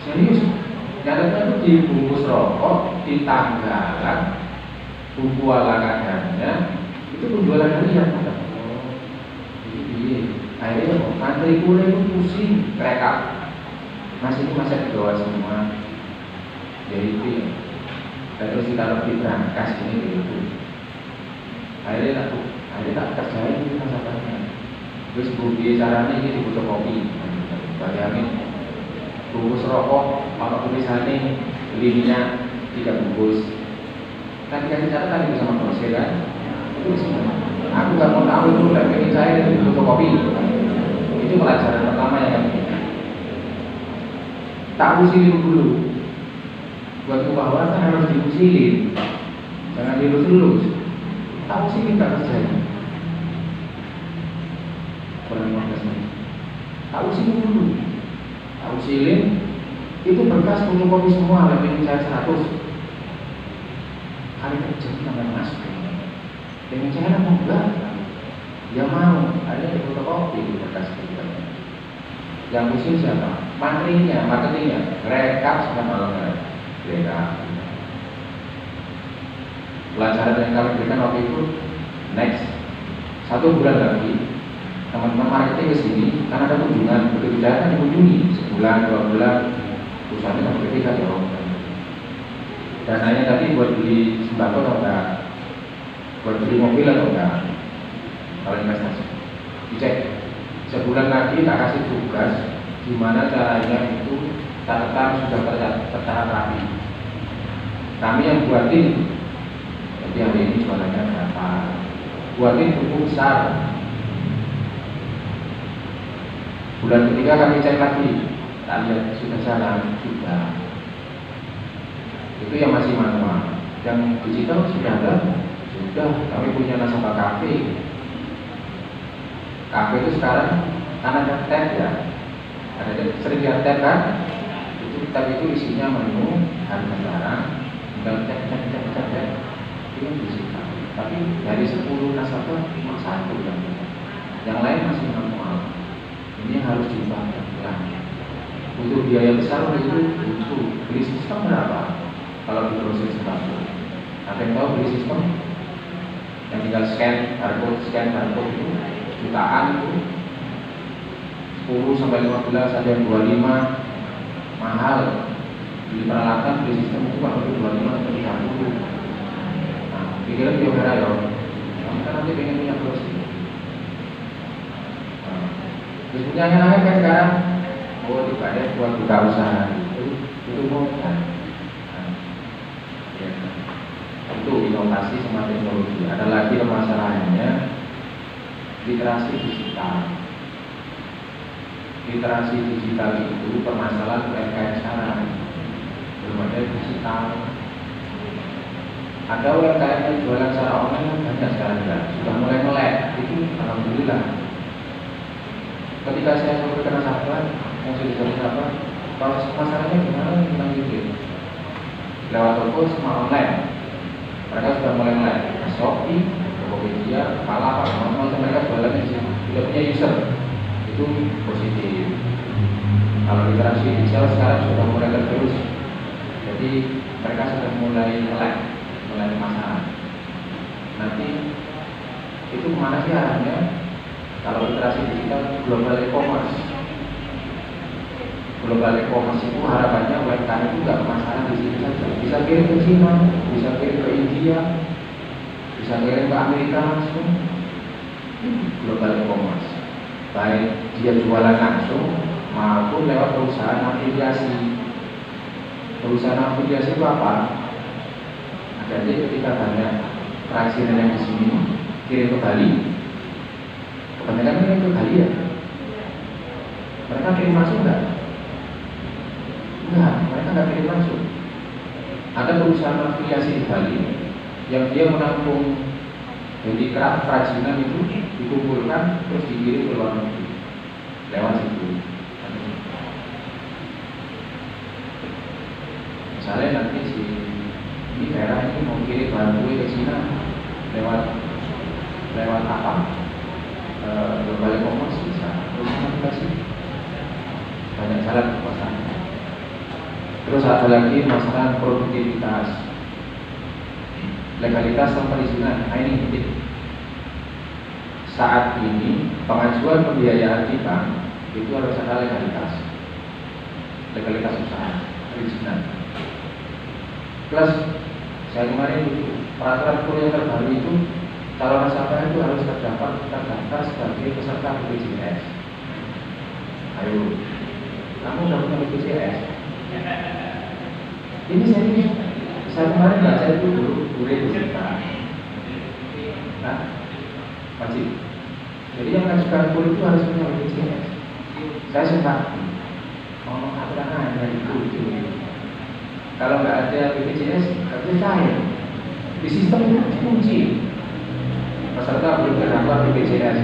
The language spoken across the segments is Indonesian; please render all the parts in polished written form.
Serius, nyatanya itu dibungkus rokok, ditanggalan, buku ala kadarnya, itu penjualan harian. Akhirnya mantri kuliah itu pusing, rekap. Mas ini masa di bawah semua, jadi itu ya. Dan terus ditaruh di berangkas ini gitu. Akhirnya tak kerjain itu nasabahnya. Terus bukti caranya ini dibutuh kopi. Bayangin, bungkus rokok, kalau tulisannya belinya 3 bungkus. Kan dikasih catatan itu sama grosir kan? Itu aku nggak mau tahu itu, pengen saya itu butuh kopi. Itu pelajaran pertama yang kami punya. Tak usilin dulu. Buat bahwa kan harus diusilin, jangan dilus-lus. Tak usilin tak kerjanya. Kurang 15 menit. Tak usilin dulu. Tak usilin itu berkas fotokopi semua, lebih saya 100. Hari kerja sampai masuk. Dengan cara mau enggak? Dia mau, ada di fotokopi di berkas kita. Yang usil siapa? Mantrinya, marketingnya, rekap sampai malam rekap. Pelajaran yang kami berikan waktu itu next 1 bulan lagi teman-teman marketing ke sini karena ada kunjungan, begitu datang dikunjungi sebulan 2 bulan perusahaannya sampai ketika jauh. Dananya tadi buat beli sembako atau enggak, buat beli mobil atau enggak, kalau investasi dicek. Sebulan lagi tak kasih tugas gimana caranya itu catatan sudah tercatat rapi. Kami yang buatin, jadi hari ini jualannya berapa, buatin buku besar. Bulan ketiga kami cek lagi, tak lihat sudah jalan, sudah. Itu yang masih manual. Yang digital sudah ada, sudah. Kami punya nasabah kafe. Kafe itu sekarang kan ada tab ya, ada sering lihat tab kan? Itu tab itu isinya menu, harga barang, tinggal cek. Itu yang digital. Tapi dari 10 nasabah cuma 1 yang lain masih manual. Ini harus diubah pelan. Untuk biaya besar itu butuh beli sistem berapa? Kalau di proses sembako, ada yang tahu beli sistem yang tinggal scan barcode itu jutaan itu 10 sampai 15, ada yang 25 mahal. Beli peralatan, beli sistem itu kalau 25 sampai 30. Nah, pikiran dia merah ya. Kamu kan nanti pengen punya terus. Terus punya anaknya kan sekarang, oh itu ada buat buka usaha itu mau kan. Itu inovasi sama teknologi. Ada lagi permasalahannya literasi digital. Literasi digital itu permasalahan UMKM sekarang. Belum ada digital. Ada UMKM yang jualan secara online banyak sekarang juga. Sudah mulai melek. Itu alhamdulillah. Ketika saya sampai ke nasabah, yang sudah jadi nasabah, kalau masalahnya gimana tentang YouTube? Lewat toko semua online. Mereka sudah mulai Shopee, Tokopedia, Kalapak, semua mereka jualannya sudah punya user. Itu positif. Kalau literasi digital sekarang sudah mulai tergerus. Jadi mereka sudah mulai mulai masalah. Nanti itu kemana sih arahnya? Kalau literasi digital global e-commerce. Global e-commerce itu harapannya UMKM itu nggak masalah di sini saja. Bisa kirim ke Cina, bisa kirim ke India, bisa kirim ke Amerika langsung. Global e-commerce. Baik dia jualan langsung maupun lewat perusahaan afiliasi. Perusahaan afiliasi itu apa? Jadi ketika banyak peraksinan yang di sini kirim ke Bali, kebanyakan kirim ke Bali ya. Mereka kirim langsung enggak? Enggak, mereka enggak kirim langsung. Ada perusahaan afiliasi di Bali yang dia menampung jadi kerajinan itu dikumpulkan terus dikirim ke luar negeri lewat situ. Misalnya nanti ini daerah ini mau kirim bahan kue ke Cina lewat apa? Global e-commerce bisa, terus aplikasi banyak jalan kekuasaan. Terus ada lagi masalah produktivitas, legalitas dan perizinan. Nah, ini penting. Saat ini pengajuan pembiayaan di bank itu harus ada legalitas usaha, perizinan. Plus saya kemarin itu peraturan KUR yang terbaru itu calon nasabah itu harus terdaftar sebagai peserta BPJS. Ayo, kamu udah punya BPJS? Ini saya kemarin baca itu dulu juta. Nah, wajib. Jadi yang mengajukan KUR itu harus punya BPJS. Saya suka. Aturan ada itu. Kalau nggak ada BPJS, nggak bisa cair. Di sistem itu dikunci. Peserta belum terdaftar BPJS.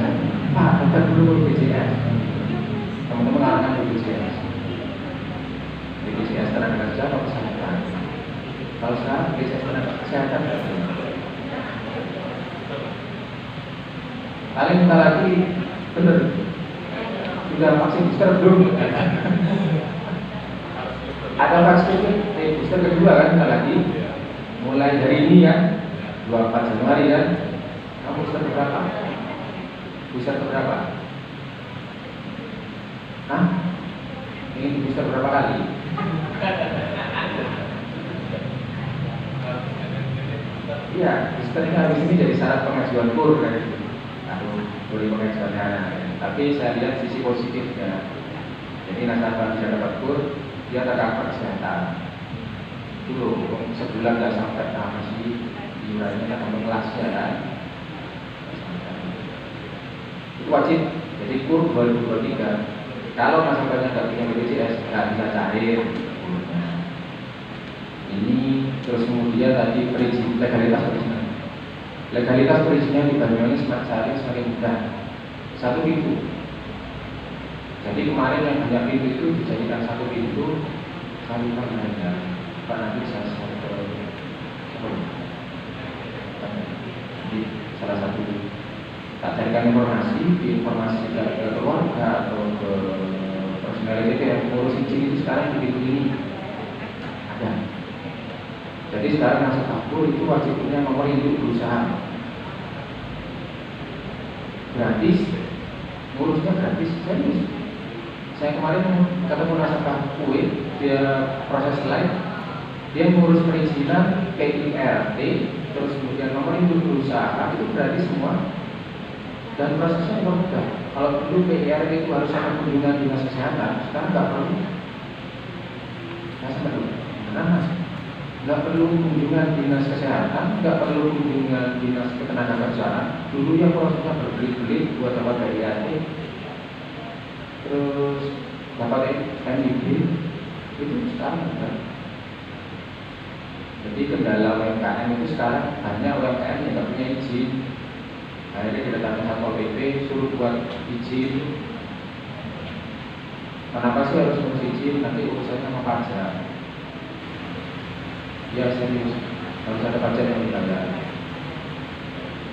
Pak, daftar dulu BPJS. Teman-teman mengarahkan BPJS. BPJS tenaga kerja atau kesehatan. Kalau sekarang BPJS tenaga kesehatan nggak boleh. Paling kita lagi bener. Sudah vaksin booster belum? Ada vaksin booster kedua kan lagi. Mulai hari ini ya, 24 Januari ya. Kamu booster berapa? Booster berapa? Hah? Ini booster berapa kali? Iya, booster ini habis ini jadi syarat pengajuan KUR kan? Boleh pengajuannya. Tapi saya lihat sisi positifnya. Jadi nasabah bisa dapat KUR, dia tercover kesehatan. Dulu sebulan nggak sampai masih iurannya tambah kelasnya kan. Itu wajib. Jadi KUR 2023. Kalau nasabahnya nggak punya BPJS nggak bisa cair. Ini terus kemudian tadi legalitas perizinan. Legalitas perizinan di Banyuwangi semakin mudah. Satu pintu. Jadi kemarin yang banyak pintu itu dijadikan satu pintu. Kami pernah Pak nanti saya di salah satu tak carikan informasi juga ke keluarga atau ke personal itu yang ngurus izin itu sekarang di pintu ini ada. Jadi sekarang nasabah KUR itu wajib punya nomor induk berusaha. Gratis, ngurusnya gratis. Saya kemarin ketemu nasabah kue, dia proses lain, dia ngurus perizinan PIRT, terus kemudian nomor induk berusaha itu gratis semua, dan prosesnya juga mudah. Kalau dulu PIRT itu harus ada kunjungan dinas kesehatan, sekarang nggak perlu. Nah, benar mas, nggak perlu kunjungan dinas kesehatan, nggak perlu kunjungan dinas ketenagakerjaan. Dulu yang prosesnya berbelit-belit buat dapat PIRT, terus dapat NIB, itu sekarang enggak. Jadi kendala UMKM itu sekarang banyak UMKM yang nggak punya izin. Akhirnya didatangi Satpol PP suruh buat izin. Kenapa sih harus ngurus izin? Nanti urusannya sama pajak. Ya serius, harus ada pajak yang dibayar.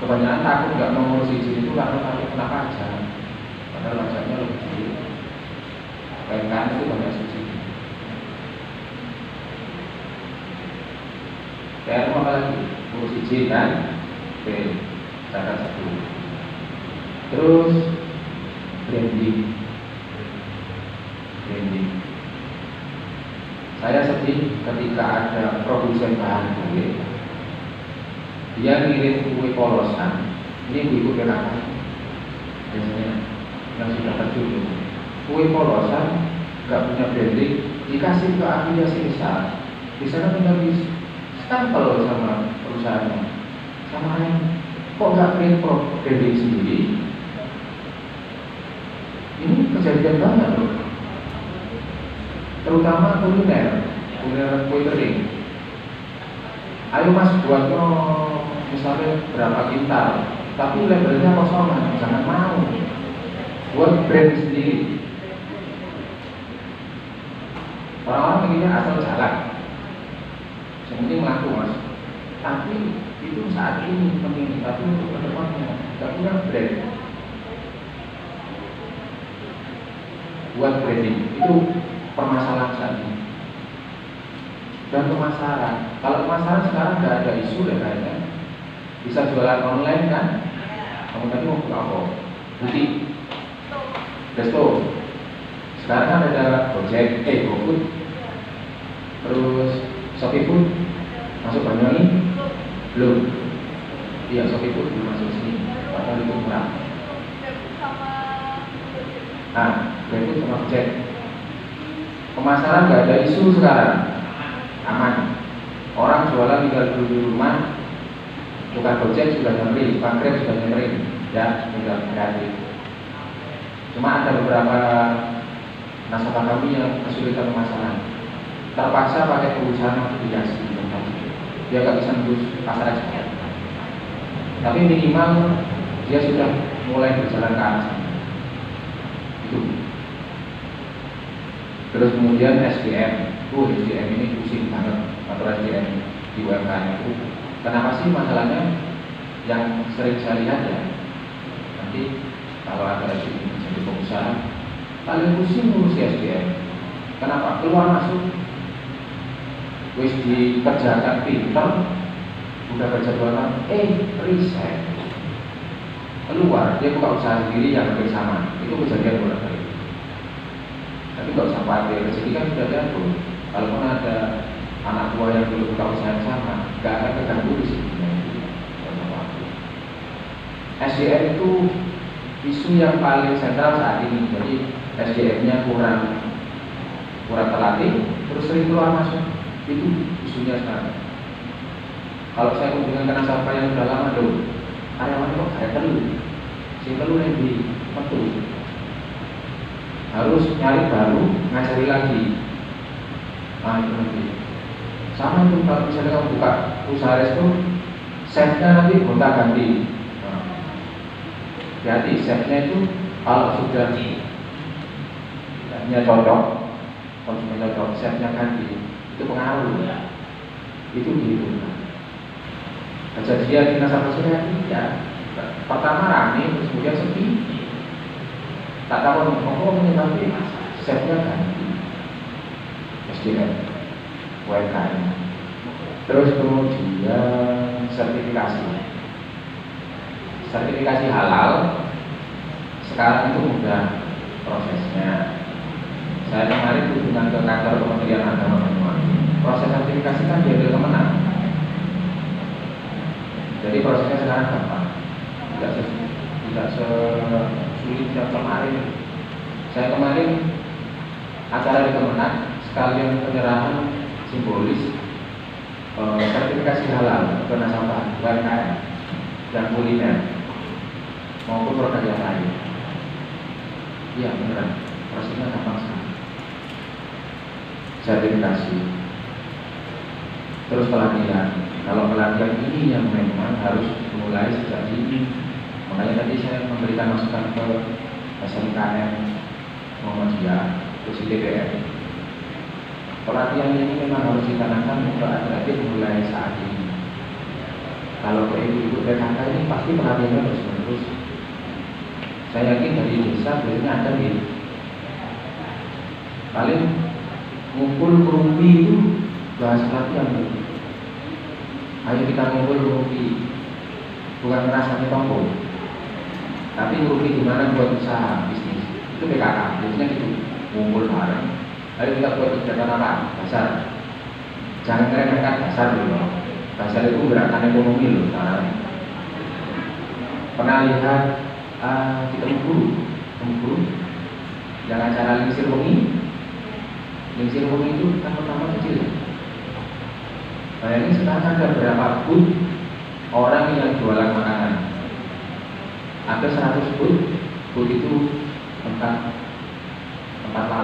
Kebanyakan takut nggak mau ngurus izin itu karena takut kena pajak. Padahal pajaknya lebih tinggi. UMKM itu banyak subsidi. Kayak apa lagi? Ngurus izin kan? Oke, catat satu. Terus branding. Saya sedih ketika ada produsen bahan kue, dia ngirim kue polosan. Ini ibu-ibu kenapa? Biasanya yang sudah terjun kue polosan, nggak punya branding, dikasih ke afiliasi besar. Di sana tinggal di stempel sama perusahaannya, sama yang kok nggak print branding sendiri. Ini kejadian banget loh. Terutama kuliner kue kering. Ayo mas buatnya misalnya berapa kintal, tapi labelnya kosongan, jangan mau. Buat brand sendiri. Orang-orang begini asal jalan, yang penting laku mas. Tapi itu saat ini penting, tapi untuk kedepannya tidak punya brand. Buat branding itu permasalahan saat ini. dan pemasaran. Kalau pemasaran sekarang nggak ada isu ya kayaknya, bisa jualan online kan. Kamu tadi mau buka apa? Butik, resto. Sekarang kan ada Gojek, GoFood, terus Shopee Food masuk Banyuwangi belum? Iya, Shopee Food belum masuk sini, padahal itu murah. Nah, GoFood sama Gojek. Pemasaran nggak ada isu sekarang, aman. Orang jualan tinggal duduk di rumah, bukan Gojek sudah nyamperin, Pak Grab sudah nyamperin, ya tinggal kreatif. Cuma ada beberapa nasabah kami yang kesulitan pemasaran, terpaksa pakai perusahaan afiliasi, dia nggak bisa nembus pasar ekspor. Tapi minimal dia sudah mulai berjalan ke arah sana. Itu. Terus kemudian SDM, SDM ini pusing banget, atau SDM di UMKM itu. Kenapa sih masalahnya? Yang sering saya lihat ya, nanti kalau ada SDM jadi pengusaha, paling pusing ngurusi SDM. Kenapa? Keluar masuk, wis dikerjakan pinter, udah kerja 2 tahun, resign. Keluar, dia buka usaha sendiri yang hampir sama. Itu kejadian bolak-balik. Tapi nggak usah khawatir, rezeki kan sudah diatur. Kalaupun ada anak tua yang dulu buka usaha yang sama, nggak akan terganggu di sini. SDM itu isu yang paling sentral saat ini. Jadi SDM-nya kurang terlatih, terus sering keluar masuk. Itu isunya sekarang. Kalau saya kunjungan ke nasabah yang sudah lama dulu, karyawan kok kayak telur, si telur yang di metu, harus nyari baru, ngajari lagi. Nah itu nanti sama itu kalau misalnya kamu buka usaha resto, chefnya nanti gonta ganti. Jadi chefnya itu kalau sudah cocok, konsumen cocok, chefnya ganti, itu pengaruh. Itu gitu. Kejadian di nasabah saya tidak. Pertama rame, terus kemudian sepi. Tak tahu menyebabkan chefnya ganti. SDM, UMKM. Terus kemudian sertifikasi halal. Sekarang itu mudah prosesnya. Saya kemarin kunjungan ke kantor Kementerian Agama Banyuwangi. Proses sertifikasi kan diambil kemenang. Jadi prosesnya sekarang gampang, tidak sesulit yang kemarin. Saya kemarin acara di Kemenang sekalian penyerahan simbolis sertifikasi halal ke nasabah UMKM dan kuliner maupun produk yang lain. Iya beneran, prosesnya gampang sekali. Sertifikasi, terus pelatihan. Kalau pelatihan ini yang memang harus mulai sejak dini. Makanya tadi saya memberikan masukan ke SMKM Muhammadiyah, terus ITBM. Pelatihan ini memang harus ditanamkan untuk adik-adik mulai saat ini. Kalau ke ibu-ibu PKK ini pasti pelatihannya terus-menerus. Saya yakin dari desa biasanya ada di paling ngumpul kerumpi itu bahas pelatihan. Ayo kita ngumpul rugi, bukan ngerasanya tombol, tapi rugi gimana buat usaha bisnis. Itu PKK, biasanya gitu, ngumpul bareng. Ayo kita buat kegiatan apa? Dasar. Jangan meremehkan dasar dulu. Dasar itu gerakan ekonomi loh sekarang. Pernah lihat di Temburu, yang acara Lingsir Wengi itu kan pertama kecil. Bayangin sekarang ada berapa booth orang yang jualan makanan. Ada 100 booth itu tempat lapak.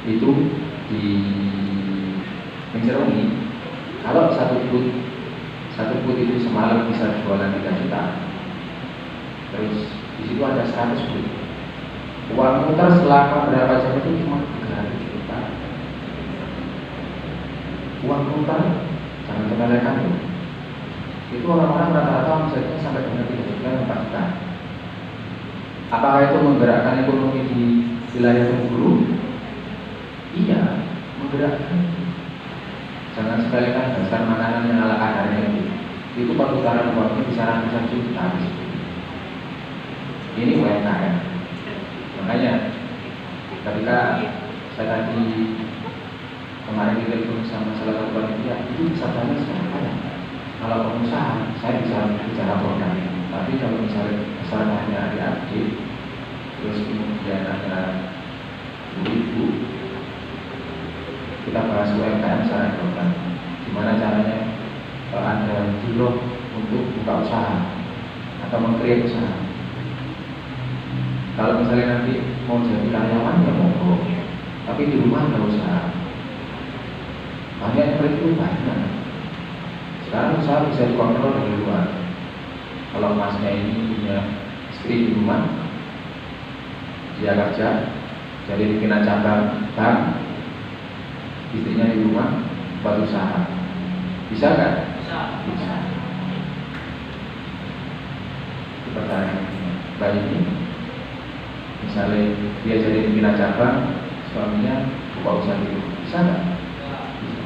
Itu di Menceroni. Kalau satu booth itu semalam bisa jualan 3 juta. Terus di situ ada 100 booth. Uang muter selama berapa jam itu cuma 3 juta. Uang muter jangan terlelekan tuh. Itu orang-orang rata-rata omsetnya sampai dengan 3 juta, 4 juta. Apakah itu menggerakkan ekonomi di wilayah Bengkulu? Iya, menggerakkan. Jangan sepelekan dasar makanan yang ala kadarnya itu. Itu perputaran uangnya bisa ratusan juta. Ini UMKM. Makanya ketika saya tadi kemarin ditelepon sama salah satu panitia, itu bisa banyak sekali. Kalau pengusaha, saya bisa bicara program. Tapi kalau misalnya masalahnya adik-adik, terus kemudian ada ibu-ibu, kita bahas UMKM secara program. Gimana caranya Anda dulu untuk buka usaha atau mengkreat usaha. Kalau misalnya nanti mau jadi karyawan ya monggo, tapi di rumah nggak usah. Banyak yang itu banyak. Sekarang usaha bisa dikontrol dari luar. Kalau masnya ini punya istri di rumah, dia kerja, jadi pimpinan cabang bank, istrinya di rumah buat usaha. Bisa kan? Bisa. Pertanyaan baik ini, misalnya dia jadi pimpinan cabang, suaminya buka usaha di rumah, bisa nggak? Bisa.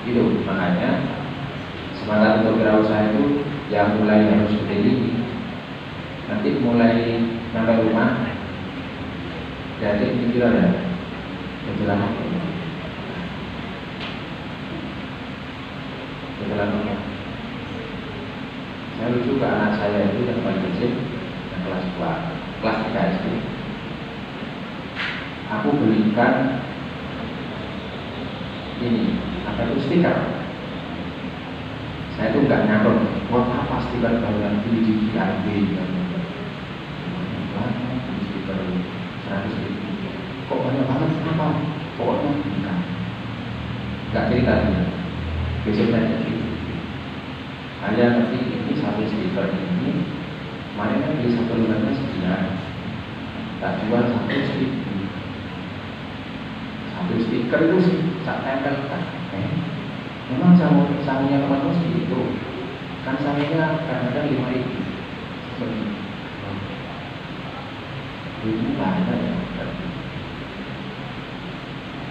Itu makanya semangat untuk berwirausaha itu yang mulai harus berdiri. Nanti mulai sampai rumah, jadi pikir ada menjelang rumah. Saya lucu ke anak saya itu yang paling kecil, yang kelas 2, kelas 3 SD. Aku belikan ini, apa itu stiker. Saya tuh nggak nyatok, buat apa stiker yang beli di GIB stiker 100.000. Kok banyak banget, kenapa? Pokoknya belikan. Nggak cerita dia. Besoknya jadi hanya nanti ini satu stiker ini kemarin kan beli satu lembarnya sekian, tak jual 1.000. Satu stiker itu sih tak tempel kan. Memang sangunya teman-teman seperti itu kan, sangunya kadang-kadang 5.000 itu banyak ya.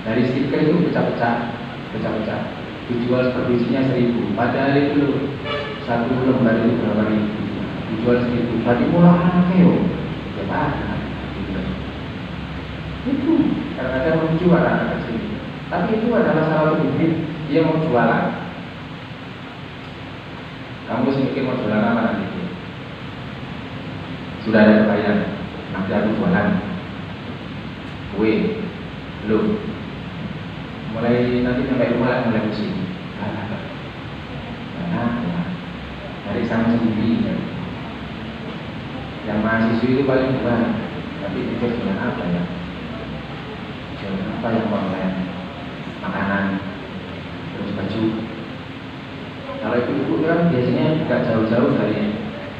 Dari stiker itu pecah-pecah dijual per bijinya 1.000. Padahal itu loh, satu lembar itu berapa ribu, dijual 1.000. Berarti murah yo. Ya itu kadang-kadang lucu anak kecil. Tapi itu adalah salah satu bukti dia mau jualan. Kamu mikir mau jualan apa nanti? Sudah ada kebayang, nanti aku jualan kue, belum? Mulai nanti sampai rumah mulai pusing. Dari sama sendiri. Yang mahasiswa itu paling berat, tapi pikir dengan apa ya? Dengan apa yang online? Makanan, terus baju. Kalau ibu-ibu kan biasanya tidak jauh-jauh dari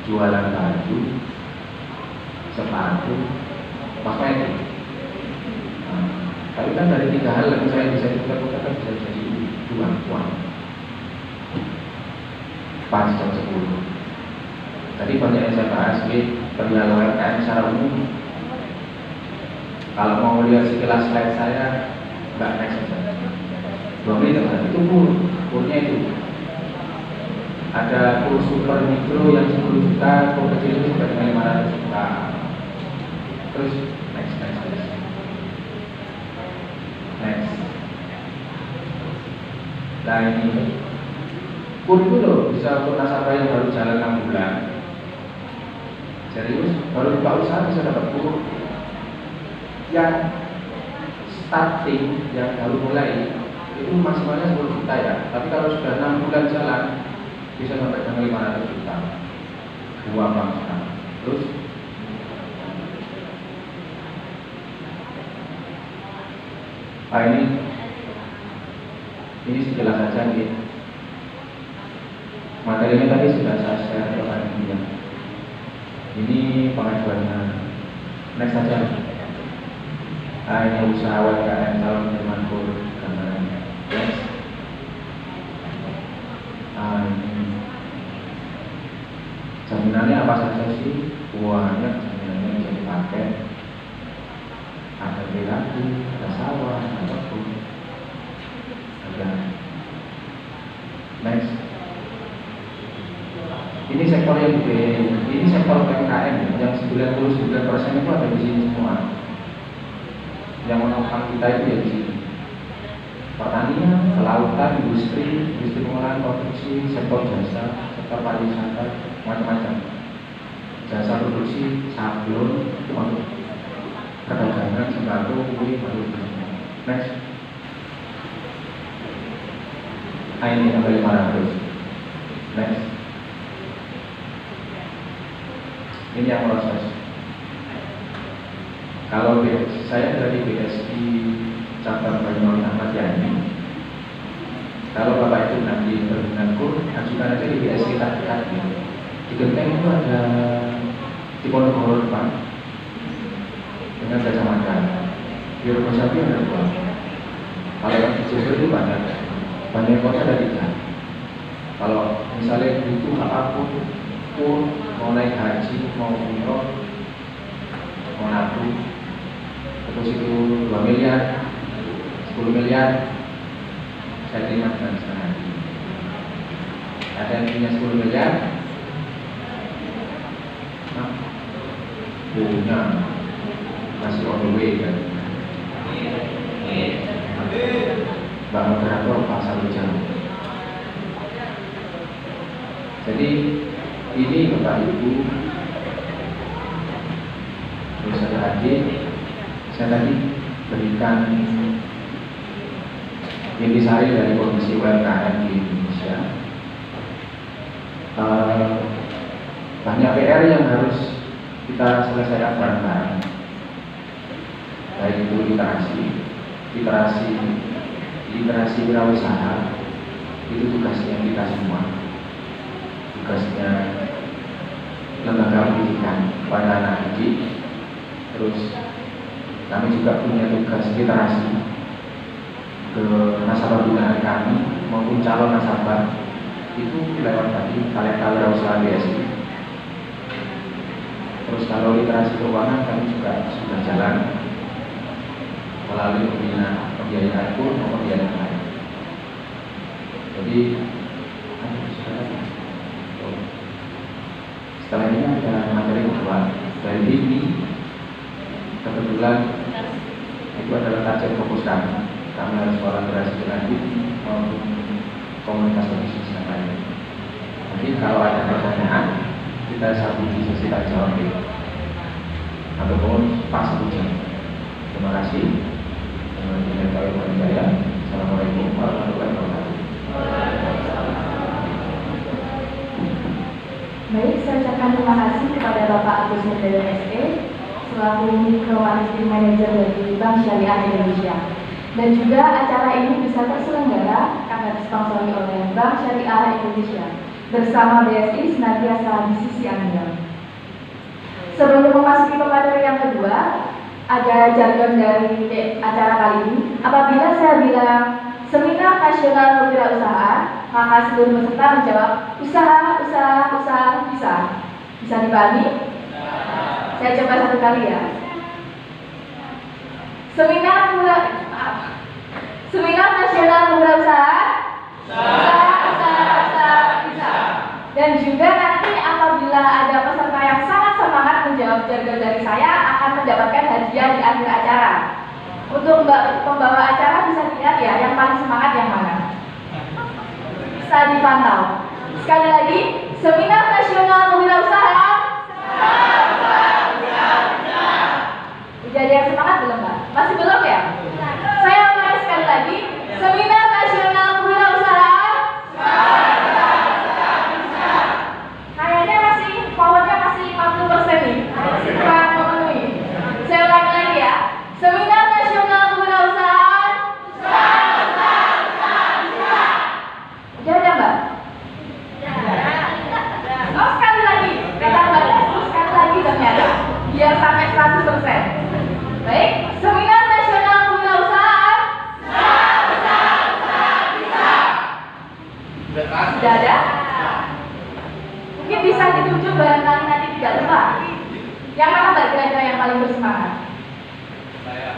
jualan baju, sepatu, kosmetik. Tapi kan dari 3 hal yang saya bisa diputar-putar kan bisa jadi uang. Pas jam 10. Tadi banyak yang saya bahas perihal UMKM secara umum. Kalau mau lihat sekilas slide saya, nggak next saja. 2 menit itu kurnya itu. Ada kur super mikro yang 10 juta, kur kecil itu sampai dengan 500 juta. Terus next. Nah ini kur itu loh, bisa untuk nasabah yang baru jalan 6 bulan. Serius, baru buka usaha bisa dapat kur. Yang starting, yang baru mulai itu maksimalnya 10 juta ya. Tapi kalau sudah 6 bulan jalan bisa sampai dengan 500 juta. 2 bangsa. Terus ini sejelas saja nih. Materinya tadi sudah saya share ke panitia. Ini pengajuannya. Next saja. Ini usaha UMKM calon penerima kur gambarannya. Next. Ini jaminannya apa saja sih? Banyak jaminannya bisa dipakai. Ada BPKB, lagi, ada sawah, ada pun, ada. Next. Ini sektor yang gede, ini sektor PMKM yang 99% itu ada di sini semua. Yang menopang kita itu ya di sini. Pertanian, kelautan, industri pengolahan, produksi, sektor jasa, sektor pariwisata, macam-macam. Jasa produksi, sablon, itu masuk. Perdagangan, sembako, kue, masuk. Next. Nah ini sampai 500. Next. Ini yang proses. Kalau saya dari BSI cabang Banyuwangi Ahmad Yani, kalau Bapak itu nanti berminatku, ajukan aja di BSI terdekat. Di Genteng itu ada di Ponorogo depan dengan Gajah Mada. Di Rumah Sapi ada 2. Kalau yang di Jember itu banyak kota ada 3. Kalau misalnya butuh apapun, mau naik haji, mau umroh, mau nabung, terus itu 2 miliar, 10 miliar, saya terima dengan senang hati. Ada yang punya 10 miliar, punya, masih on the way kan. Bangun teratur pasal jauh. Jadi ini Bapak Ibu, terus ada hadir, saya tadi berikan intisari dari kondisi UMKM di Indonesia. Banyak PR yang harus kita selesaikan bareng-bareng, baik itu literasi wirausaha, itu tugasnya kita semua. Tugasnya lembaga pendidikan kepada anak didik. Terus kami juga punya tugas literasi ke nasabah binaan kami maupun calon nasabah, itu lewat tadi Kaleta Wirausaha BSI. Terus kalau literasi keuangan kami juga sudah jalan melalui pembiayaan pun maupun pembiayaan lain. Jadi setelah ini ada materi kedua dari ini. Kebetulan itu adalah target fokus kami. Kami harus kolaborasi dengan tim maupun komunitas bisnis yang lain. Mungkin kalau ada pertanyaan, kita sambung di sesi tanya jawab ataupun pas 1 jam. Terima kasih. Assalamualaikum warahmatullahi wabarakatuh. Baik, saya ucapkan terima kasih kepada Bapak Agus Mendele SE selaku Micromanaging Manager dari Bank Syariah Indonesia. Dan juga acara ini bisa terselenggara karena disponsori oleh Bank Syariah Indonesia bersama BSI senantiasa di sisi Anda. Sebelum memasuki pemateri yang kedua, ada jargon dari acara kali ini. Apabila saya bilang Seminar Nasional Kewirausahaan, maka seluruh peserta menjawab usaha, bisa. Bisa dipahami? Saya coba 1 kali ya. Seminar Nasional Kewirausahaan, usaha, bisa. Dan juga nanti apabila ada peserta yang sangat semangat menjawab jargon dari saya, akan mendapatkan hadiah di akhir acara. Untuk pembawa acara bisa dilihat ya, yang paling semangat yang mana. Bisa dipantau. Sekali lagi, Seminar Nasional Kewirausahaan. Udah ada yang semangat belum, Mbak? Masih belum ya? Saya ulangi sekali lagi, Seminar Nasional Kewirausahaan. Kayaknya masih powernya masih 50% nih, kurang memenuhi. Saya ulangi lagi ya, Seminar Nasional Kewirausahaan. Udah ada, Mbak? Oh, sekali lagi, kata Mbak Des, sekali lagi ternyata, biar sampai 100%. Baik, Seminar Nasional Kewirausahaan. Sudah ada? Mungkin bisa ditunjuk barangkali nanti tidak lupa. Yang mana Mbak kira-kira yang paling bersemangat? Saya.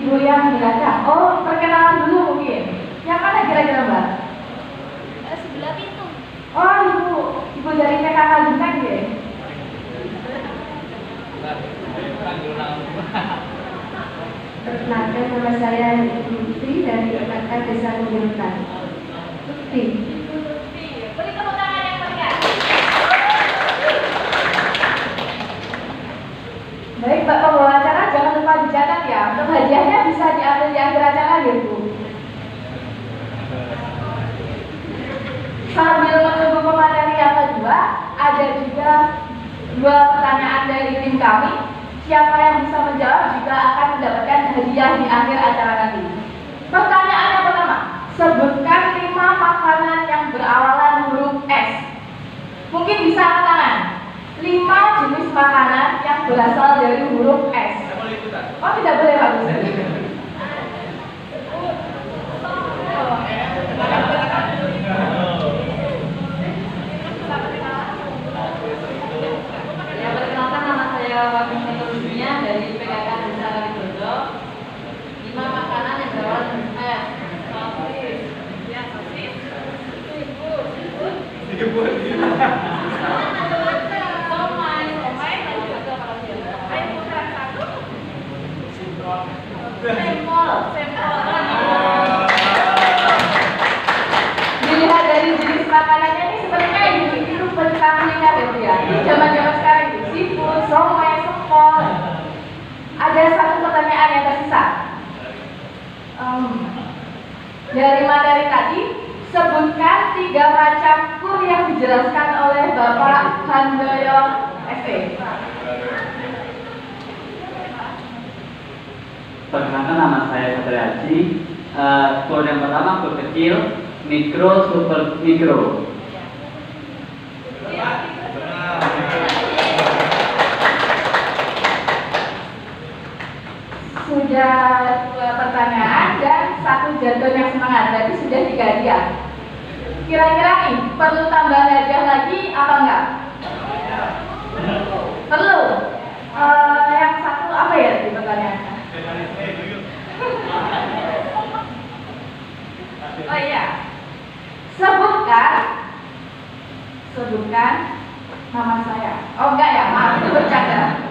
ibu yang belakang. Oh, perkenalan dulu mungkin. Yang mana kira-kira Mbak? Sebelah pintu. Oh, ibu dari PKK Bintang ya? Perkenalkan, nama saya Ibu Lutfi dari PKK Desa Kubirutan. Lutfi. Beri tepuk tangan yang meriah. Baik, Mbak pembawa acara, jangan lupa dicatat ya. Untuk hadiahnya bisa diambil di akhir acara ya, Bu. Sambil menunggu pemateri yang kedua, ada juga 2 pertanyaan dari tim kami. Siapa yang bisa menjawab juga akan mendapatkan hadiah di akhir acara nanti. Pertanyaan yang pertama, sebutkan 5 makanan yang berawalan huruf S. Mungkin bisa angkat tangan. 5 jenis makanan yang berasal dari huruf S. Oh, tidak boleh, Pak Gus. Ya, perkenalkan nama saya Wakil Satunya dari PKK Desa Kalijodo. 5 makanan yang berawalan huruf S. Sosis. Ya, sosis. Seafood. Somai, dan juga kalau biasa. Ayo putar satu. Sempol. Dilihat dari jenis makanannya ini sebenarnya itu penikah kuliner ya, Bu ya. Ini zaman-zaman sekarang itu seafood, somai, sempol. Ada 1 pertanyaan yang tersisa. Dari materi tadi, sebutkan 3 macam kur yang dijelaskan oleh Bapak Handoyo SE. Perkenalkan, nama saya Satria Haji. Kur yang pertama kur kecil, mikro, super mikro. Sudah 2 pertanyaan dan 1 jargon yang semangat, berarti sudah 3 hadiah. Kira-kira nih, perlu tambahan hadiah lagi apa enggak? Perlu. Yang 1 apa ya di pertanyaannya? Oh iya, sebutkan nama saya. Oh enggak ya, maaf, itu bercanda.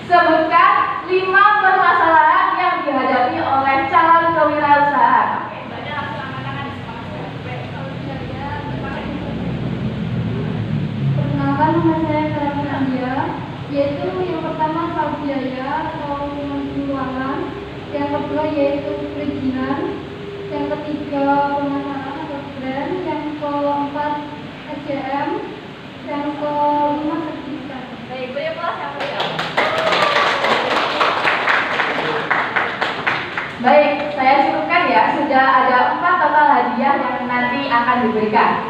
Sebutkan 5 permasalahan yang dihadapi oleh calon kewirausahaan. Oke, Banyak langsung angkat tangan di semangat. Perkenalkan, nama saya Karaman Andia, yaitu yang pertama sal biaya atau pengeluaran, yang kedua yaitu perizinan, yang ketiga pemasaran atau brand, yang keempat SDM, yang kelima sertifikat. Baik, beri aplaus yang meriah. Baik, saya cukupkan ya, sudah ada 4 total hadiah yang nanti akan diberikan.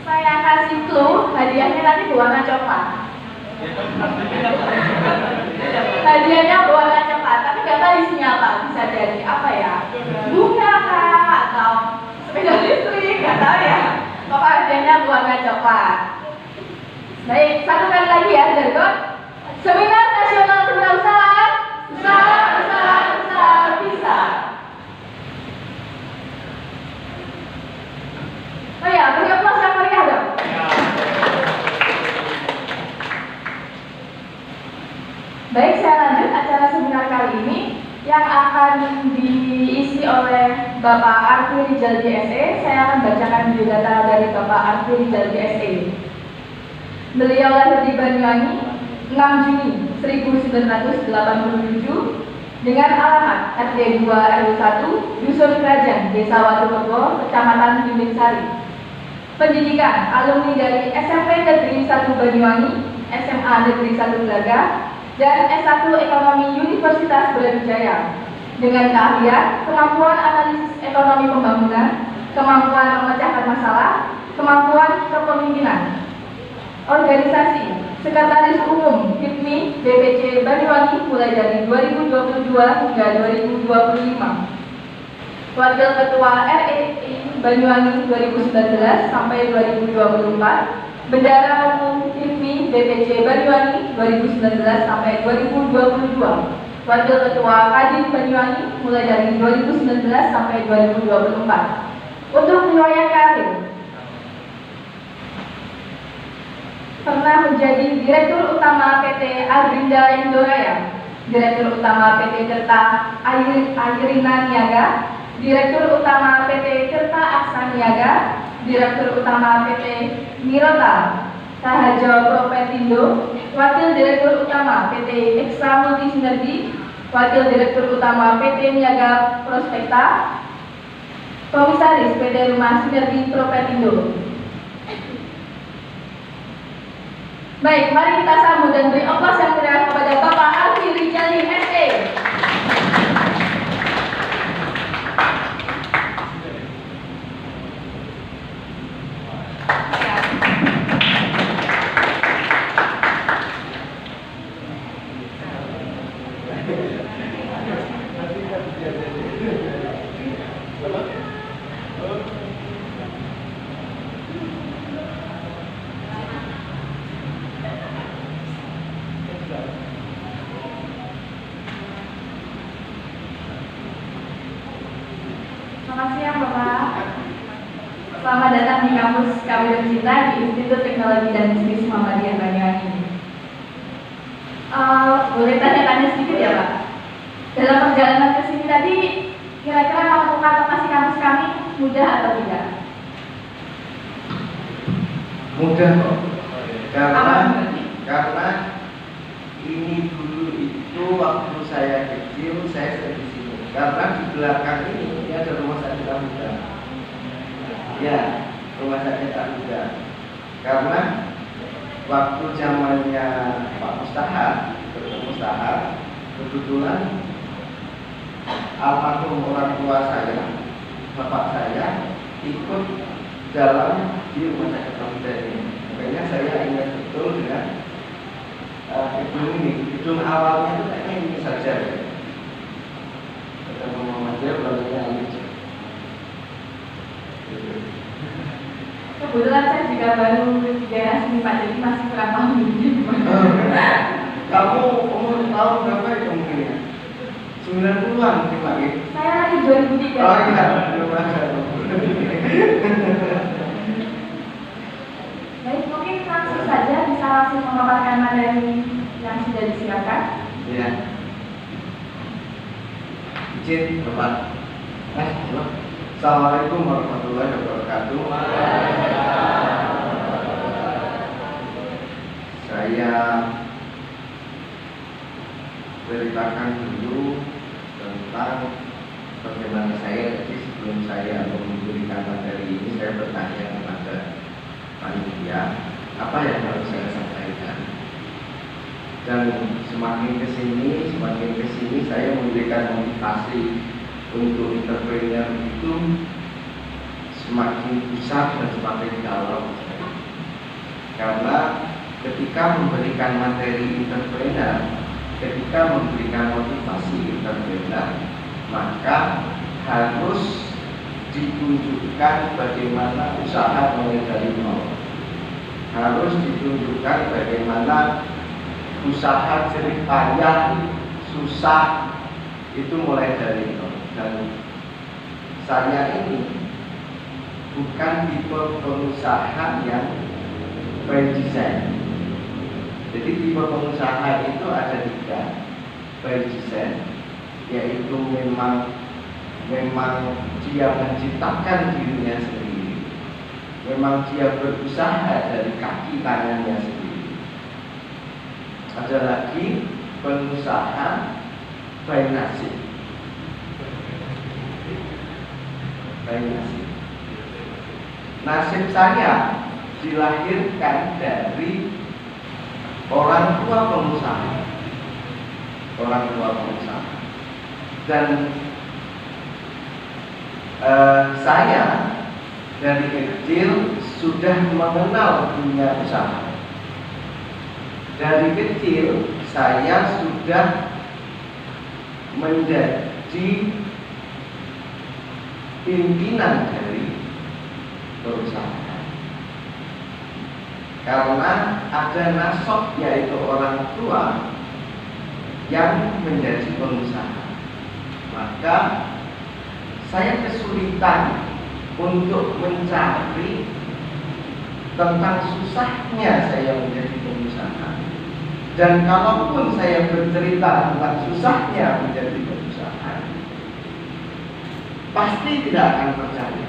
Saya kasih clue, hadiahnya nanti berwarna coklat. Hadiahnya berwarna coklat, tapi nggak tahu isinya apa. Bisa jadi apa ya? Bunga kah? Atau sepeda listrik? Nggak tahu ya. Pokoknya hadiahnya berwarna coklat. Baik, 1 kali lagi ya, jargon. Seminar Nasional Kewirausahaan, usaha bisa. Oh ya, beri aplaus yang meriah dong. Baik, saya lanjut acara seminar kali ini yang akan diisi oleh Bapak Arfi Rizal JSE. Saya akan bacakan biodata dari Bapak Arfi Rizal JSE. Beliau lahir di Banyuwangi 6 Juni 1987 dengan alamat RT 2 RW 1 Dusun Kerajaan, Desa Wadupurwo, Kecamatan Yuning Sari. Pendidikan alumni dari SMP Negeri 1 Banyuwangi, SMA Negeri 1 Braga, dan S1 Ekonomi Universitas Brawijaya dengan keahlian, kemampuan analisis ekonomi pembangunan, kemampuan memecahkan masalah, kemampuan kepemimpinan. Organisasi Sekretaris Umum HIPMI DPC Banyuwangi mulai dari 2022 hingga 2025. Wakil Ketua RRI Banyuwangi 2019 sampai 2024. Bendara Umum HIPMI DPC Banyuwangi 2019 sampai 2022. Wakil Ketua Kadin Banyuwangi mulai dari 2019 sampai 2024. Untuk riwayat karir, pernah menjadi Direktur Utama PT Agrinda Indoraya, Direktur Utama PT Tirta Airina Niaga, Direktur Utama PT Tirta Aksa Niaga, Direktur Utama PT Mirota Sahajo Propetindo, Wakil Direktur Utama PT Ekstra Multi Sinergi, Wakil Direktur Utama PT Niaga Prospekta, Komisaris PT Rumah Sinergi Propetindo. Baik, mari kita sambut dan beri aplaus yang meriah kepada Bapak Alfi Rijali SE. Selamat siang Bapak. Selamat datang di kampus kami tercinta di Institut Teknologi dan Bisnis Muhammadiyah Banyuwangi. Boleh tanya-tanya sedikit ya Pak? Dalam perjalanan ke sini tadi, kira-kira menemukan lokasi kampus kami mudah atau tidak? Mudah kok. Karena ini dulu itu waktu saya kecil saya sering di sini. Karena di belakang ini ada rumah sakit Ahuda. Ya, rumah sakit Ahuda. Karena waktu zamannya Pak Mustahar, Dr. Mustahar, kebetulan almarhum orang tua saya, bapak saya, ikut dalam di rumah sakit Ahuda ini. Makanya saya ingat betul dengan gedung ini. Gedung awalnya itu kayaknya ini saja. Kebetulan saya juga baru 3 sini Pak, jadi masih kurang paham ini. Kamu umur tahun berapa itu mungkin? 90-an mungkin Pak? Saya lagi 2003. Oh iya, belum ada. Baik, mungkin langsung saja bisa langsung memaparkan materi yang sudah disiapkan. Iya. Izin Bapak. Assalamualaikum warahmatullahi wabarakatuh. Saya ceritakan dulu tentang bagaimana saya. Jadi sebelum saya memberikan materi ini, saya bertanya kepada panitia apa yang harus saya sampaikan. Dan semakin kesini saya memberikan motivasi untuk entrepreneur itu semakin besar dan semakin dalam. Karena ketika memberikan materi entrepreneur, ketika memberikan motivasi entrepreneur, maka harus ditunjukkan bagaimana usaha mulai dari nol. Harus ditunjukkan bagaimana usaha jerih payah, susah itu mulai dari nol. Dan saya ini bukan tipe pengusaha yang by design. Jadi tipe pengusaha itu ada 3 by design, yaitu memang dia menciptakan dirinya sendiri, memang dia berusaha dari kaki tangannya sendiri. Ada lagi pengusaha by nasib. Nasib saya dilahirkan dari orang tua pengusaha, dan saya dari kecil sudah mengenal dunia usaha. Dari kecil saya sudah menjadi pimpinan dari perusahaan. Karena ada nasab, yaitu orang tua, yang menjadi pengusaha. Maka saya kesulitan untuk mencari tentang susahnya saya menjadi pengusaha. Dan kalaupun saya bercerita tentang susahnya menjadi pengusaha, pasti tidak akan percaya.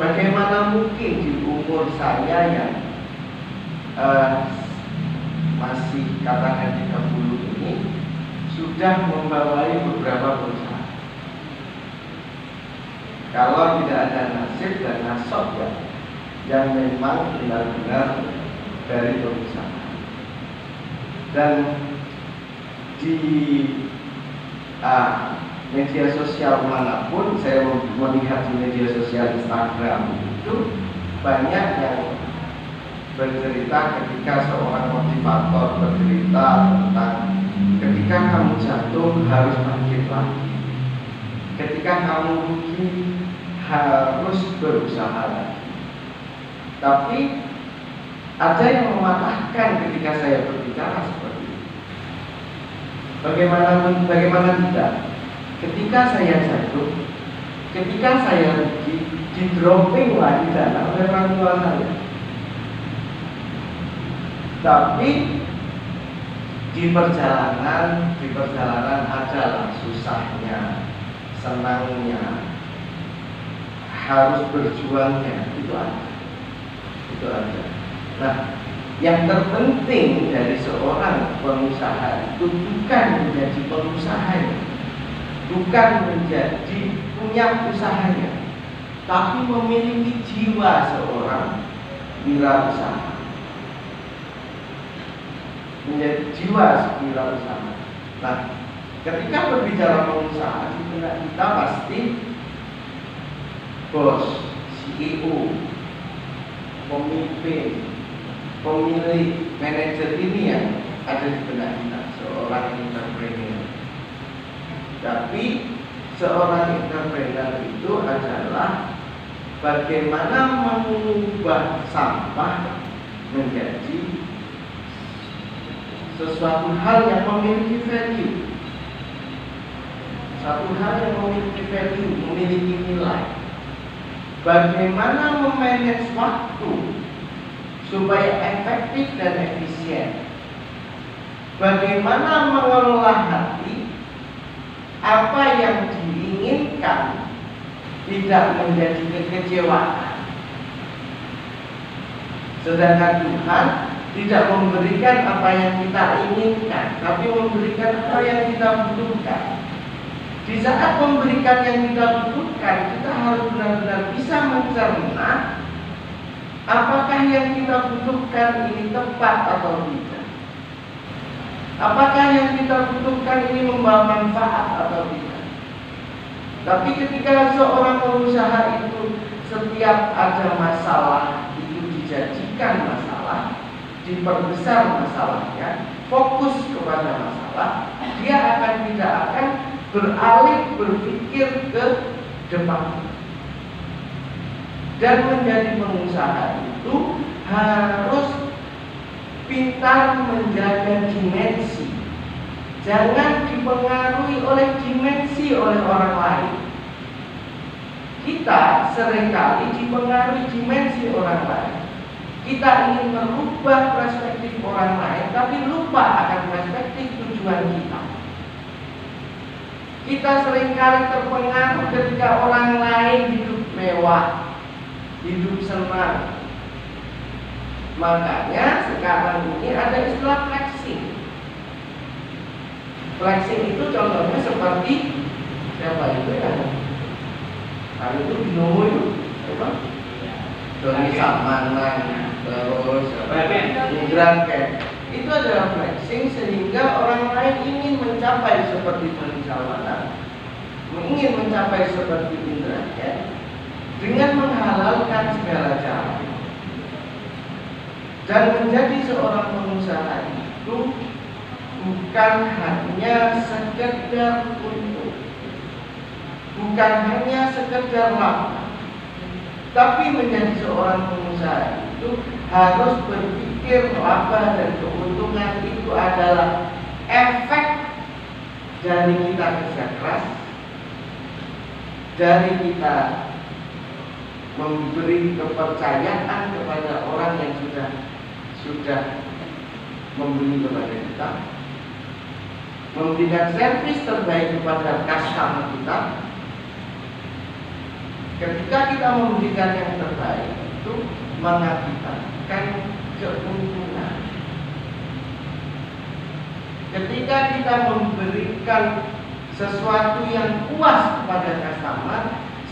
Bagaimana mungkin di umur saya yang masih katakan 30 ini sudah membawai beberapa perusahaan. Kalau tidak ada nasib dan nasab yang memang benar-benar dari pengusaha. Dan di media sosial manapun, saya melihat di media sosial Instagram itu banyak yang bercerita ketika seorang motivator bercerita tentang ketika kamu jatuh harus bangkit lagi, ketika kamu rugi harus berusaha lagi. Tapi ada yang mematahkan ketika saya berbicara seperti itu. Bagaimana tidak? Ketika saya jatuh, ketika saya rugi, di dropping lagi dana oleh orang tua saya. Tapi di perjalanan adalah susahnya, senangnya, harus berjuangnya, itu ada. Nah, yang terpenting dari seorang pengusaha itu bukan menjadi pengusahanya, bukan menjadi punya usahanya, tapi memiliki jiwa seorang wirausaha. Menjadi jiwa wirausaha. Nah, ketika berbicara pengusaha, kita pasti bos, CEO, pemimpin, pemilik, manajer ini yang ada di benak kita, seorang entrepreneur. Tapi seorang entrepreneur itu adalah bagaimana mengubah sampah menjadi sesuatu hal yang memiliki value, satu hal yang memiliki value, memiliki nilai. Bagaimana memanage waktu supaya efektif dan efisien. Bagaimana mengelola hati, apa yang diinginkan tidak menjadi kekecewaan. Sedangkan Tuhan tidak memberikan apa yang kita inginkan, tapi memberikan apa yang kita butuhkan. Di saat memberikan yang kita butuhkan, kita harus benar-benar bisa mencerna apakah yang kita butuhkan ini tepat atau tidak. Apakah yang kita butuhkan ini membawa manfaat atau tidak. Tapi ketika seorang pengusaha itu setiap ada masalah itu dijadikan masalah, diperbesar masalahnya, fokus kepada masalah, dia tidak akan beralih berpikir ke depan. Dan menjadi pengusaha itu harus pintar menjaga dimensi. Jangan dipengaruhi oleh dimensi oleh orang lain. Kita seringkali dipengaruhi dimensi orang lain. Kita ingin merubah perspektif orang lain, tapi lupa akan perspektif tujuan kita. Kita seringkali terpengaruh ketika orang lain hidup mewah, hidup senang. Makanya sekarang ini ada istilah flexing. Flexing itu contohnya seperti siapa itu ya? Nah itu binomo itu apa? Doni Salmanan, terus Indra Ken. Itu adalah flexing sehingga orang lain ingin mencapai seperti Doni Salmanan, ingin mencapai seperti Indra Ken, dengan menghalalkan segala cara. Dan menjadi seorang pengusaha itu bukan hanya sekedar untung, bukan hanya sekedar laba, tapi menjadi seorang pengusaha itu harus berpikir laba dan keuntungan itu adalah efek dari kita kerja keras, dari kita memberi kepercayaan kepada orang yang sudah membeli kepada kita, memberikan servis terbaik kepada customer kita. Ketika kita memberikan yang terbaik itu mengakibatkan keuntungan. Ketika kita memberikan sesuatu yang puas kepada customer,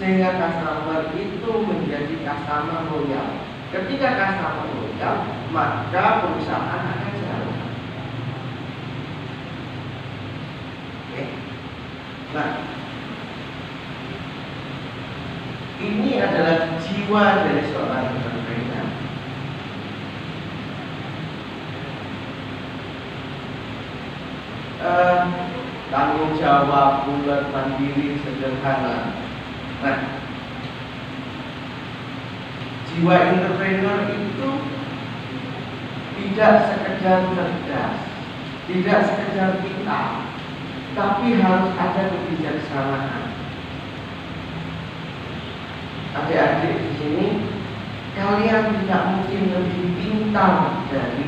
sehingga customer itu menjadi customer loyal. Ketika customer loyal, maka perusahaan akan jalan. Oke. Nah, ini adalah jiwa dari seorang entrepreneur. Tanggung jawab, bulat mandiri, sederhana. Nah, jiwa entrepreneur itu tidak sekedar cerdas, tidak sekedar kita, tapi harus ada kebijaksanaan. Adik-adik di sini, kalian tidak mungkin lebih pintar dari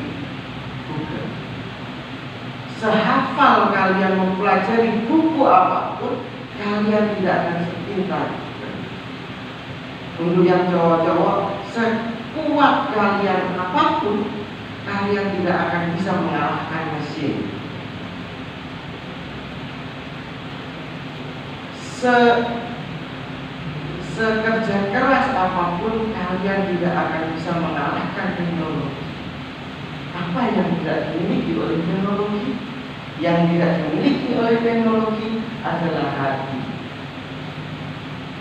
Google. Sehafal kalian mempelajari buku apapun, kalian tidak akan sepintar. Untuk yang cowok-cowok, sekuat kalian apapun, kalian tidak akan bisa mengalahkan mesin. Sekerja keras apapun, kalian tidak akan bisa mengalahkan teknologi. Apa yang tidak dimiliki oleh teknologi? Yang tidak dimiliki oleh teknologi adalah hati.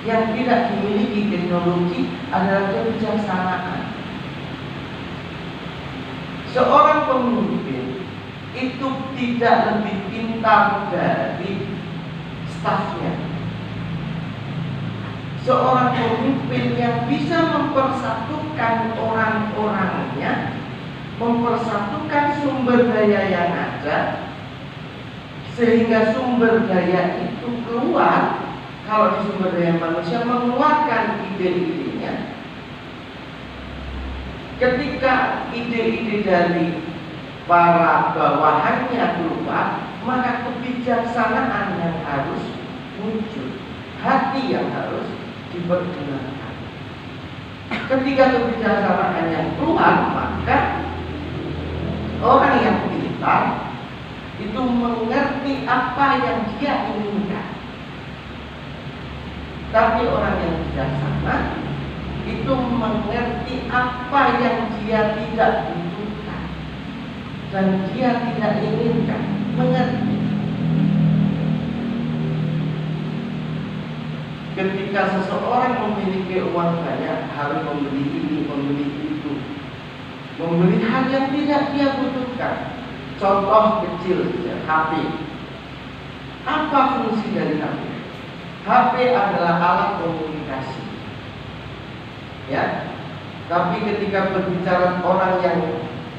Yang tidak dimiliki teknologi adalah kebijaksanaan. Seorang pemimpin itu tidak lebih pintar dari stafnya. Seorang pemimpin yang bisa mempersatukan orang-orangnya, mempersatukan sumber daya yang ada, sehingga sumber daya itu keluar. Kalau di sumber daya manusia mengeluarkan ide-idenya, ketika ide-ide dari para bawahannya keluar, maka kebijaksanaan yang harus muncul, hati yang harus dipergunakan. Ketika kebijaksanaan yang keluar, maka orang yang pintar itu mengerti apa yang dia inginkan. Tapi orang yang bijaksana itu mengerti apa yang dia tidak butuhkan dan dia tidak inginkan. Mengerti. Ketika seseorang memiliki uang banyak, harus membeli ini, membeli itu, membeli hal yang tidak dia butuhkan. Contoh kecil saja, HP. Apa fungsi dari HP? HP adalah alat komunikasi, ya. Tapi ketika berbicara orang yang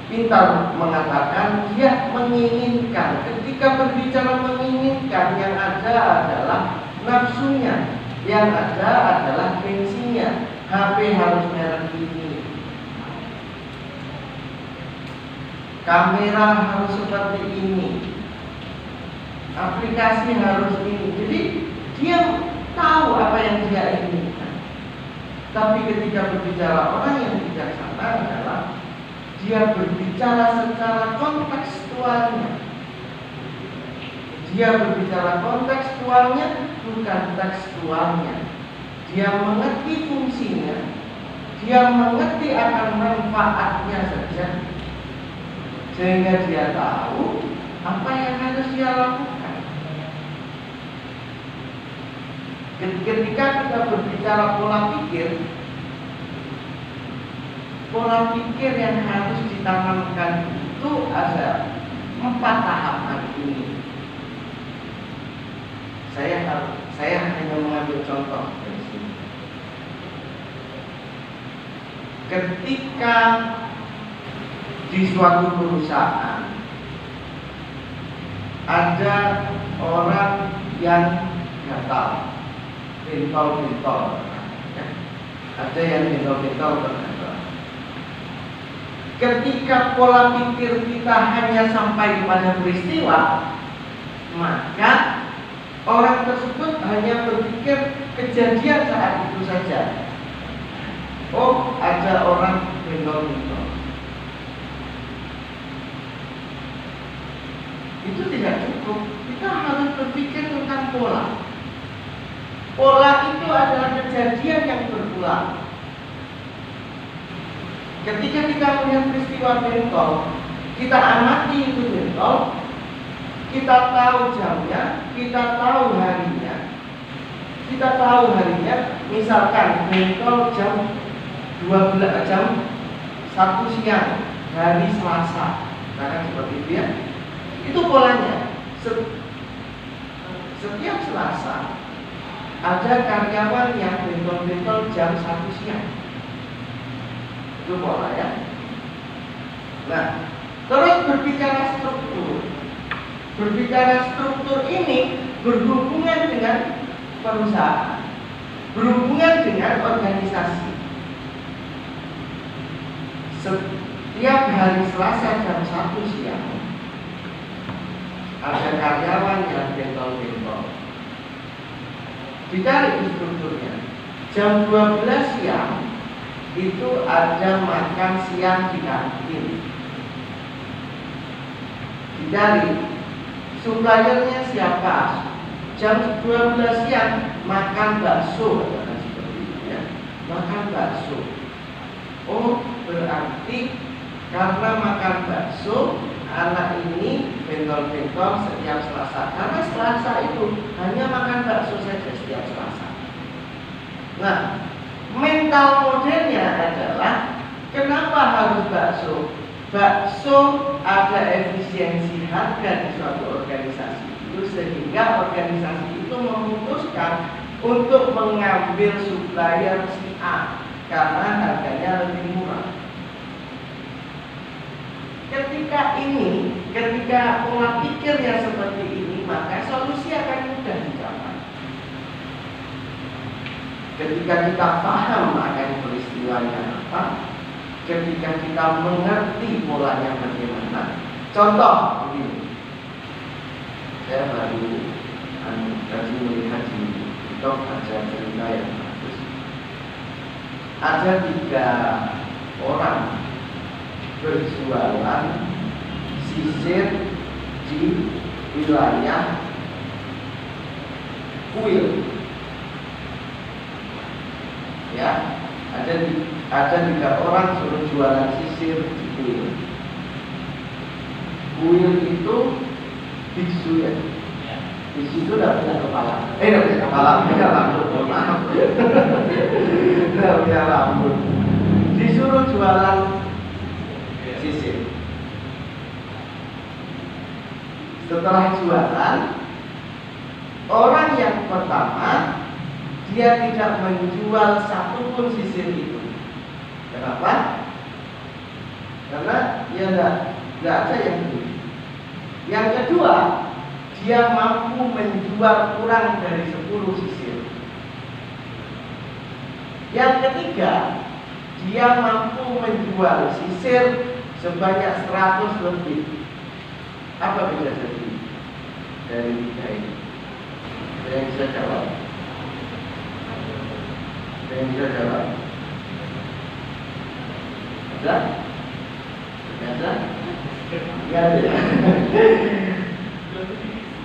pintar mengatakan dia menginginkan. Ketika berbicara menginginkan, yang ada adalah nafsunya, yang ada adalah gengsinya. HP harus merek ini, kamera harus seperti ini, aplikasi harus ini. Jadi dia tahu apa yang dia inginkan. Tapi ketika berbicara orang yang bijaksana adalah dia berbicara secara kontekstualnya. Dia berbicara kontekstualnya, bukan tekstualnya. Dia mengerti fungsinya, dia mengerti akan manfaatnya saja, sehingga dia tahu apa yang harus dia lakukan. Ketika kita berbicara pola pikir yang harus ditanamkan itu ada 4 tahapan ini. Saya hanya mengambil contoh dari sini. Ketika di suatu perusahaan ada orang yang gatal, bentol-bentol, ya. Ada yang bentol-bentol bergatal. Ketika pola pikir kita hanya sampai pada peristiwa, maka orang tersebut hanya berpikir kejadian saat itu saja. Oh, ada orang bentol-bentol. Itu tidak cukup. Kita harus berpikir tentang pola. Pola itu adalah kejadian yang berulang. Ketika kita melihat peristiwa bentol, kita amati itu bentol, kita tahu jamnya, kita tahu harinya. Kita tahu harinya, misalkan bentol jam 12 jam 1 siang hari Selasa. Nah, seperti itu ya. Itu polanya. Setiap Selasa ada karyawan yang bentol-bentol jam 1 siang. Itu pola ya. Nah, terus berbicara struktur. Berbicara struktur ini berhubungan dengan perusahaan, berhubungan dengan organisasi. Setiap hari Selasa jam 1 siang ada karyawan yang bentol-bentol. Dicari strukturnya. Jam 12 siang itu ada makan siang di kantin. Dicari suppliernya siapa. Jam 12 siang makan bakso, seperti itu ya. Makan bakso. Oh, berarti karena makan bakso anak ini bentol-bentol setiap Selasa. Karena Selasa itu hanya makan bakso saja setiap Selasa. Nah, mental modelnya adalah kenapa harus bakso? Bakso ada efisiensi harga di suatu organisasi itu, sehingga organisasi itu memutuskan untuk mengambil supplier si A karena harganya lebih murah. Ketika pola pikir yang seperti ini, maka solusi akan mudah dicapai. Ketika kita paham akan peristiwanya apa, ketika kita mengerti polanya bagaimana. Contoh begini, saya baru melihat di TikTok ada cerita yang bagus. Ada 3 orang berjualan sisir di wilayah kuil. Ya, ada 3 orang suruh jualan sisir di kuil. Kuil itu biksu ya. Biksu itu tidak punya kepala. Tidak punya kepala, punya rambut. Maaf. Tidak punya rambut. Disuruh jualan sisir. Setelah jualan, orang yang pertama dia tidak menjual satupun sisir itu. Kenapa? Karena dia tidak ada yang beli. Yang kedua, dia mampu menjual kurang dari 10 sisir. Yang ketiga, dia mampu menjual sisir sebanyak 100 lebih. Apa bisa jadi dari 3 ini? Ada yang bisa jawab? Ada yang bisa jawab? Ada? Ada? Tidak ada.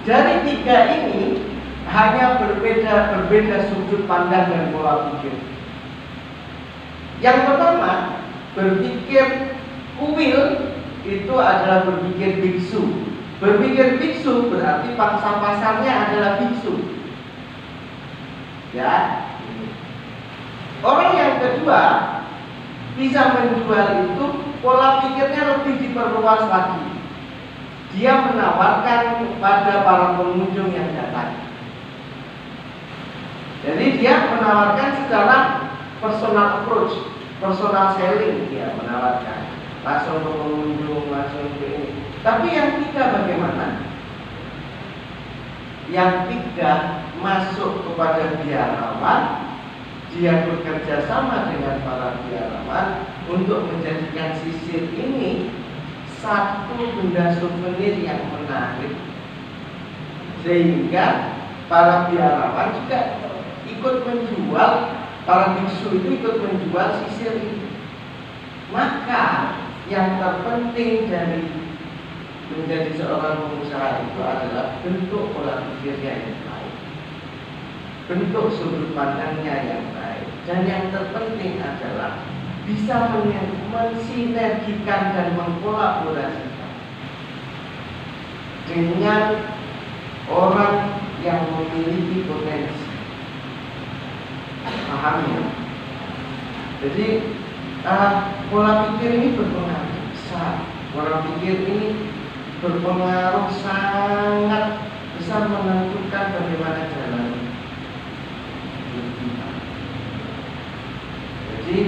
Dari 3 ini hanya berbeda sudut pandang dan pola pikir. Yang pertama, berpikir kuil itu adalah berpikir biksu. Berpikir biksu berarti pangsa pasarnya adalah biksu. Ya. Orang yang kedua bisa menjual itu, pola pikirnya lebih diperluas lagi. Dia menawarkan kepada para pengunjung yang datang. Jadi dia menawarkan secara personal approach, personal selling, dia menawarkan langsung ke pengunjung, langsung ke ini. Tapi yang 3 bagaimana? yang tiga masuk kepada biarawan. Dia bekerja sama dengan para biarawan untuk menjadikan sisir ini satu benda souvenir yang menarik, sehingga para biarawan juga ikut menjual, para biksu itu ikut menjual sisir ini. Maka yang terpenting dari menjadi seorang pengusaha itu adalah bentuk pola pikirnya yang baik, bentuk sudut pandangnya yang baik, dan yang terpenting adalah bisa mensinergikan dan mengkolaborasikan dengan orang yang memiliki potensi. Paham ya? Jadi pola pikir ini berpengaruh besar. Pola pikir ini berpengaruh sangat besar menentukan bagaimana jalan. Jadi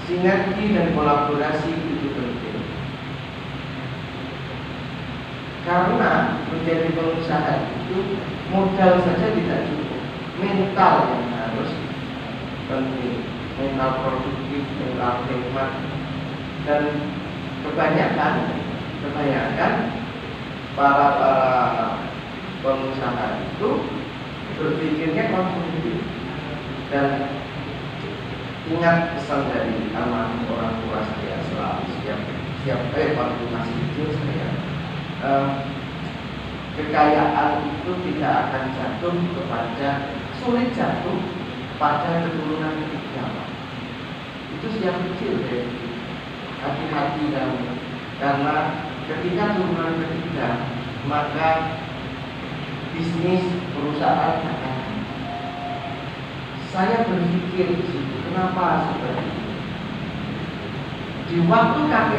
sinergi dan kolaborasi itu penting. Karena menjadi pengusaha itu modal saja tidak cukup, mental yang harus penting, mental produktif, mental hemat. Dan kebanyakan para pengusaha itu berpikirnya konsumtif. Dan ingat pesan dari almarhum orang tua saya selalu waktu masih kecil saya, kekayaan itu tidak akan sulit jatuh pada keturunan ketiga. Itu sejak kecil deh. Hati-hati kamu, karena ketika turunan ketiga maka bisnis perusahaan akan. Saya berpikir di situ, kenapa seperti itu? Di waktu kakek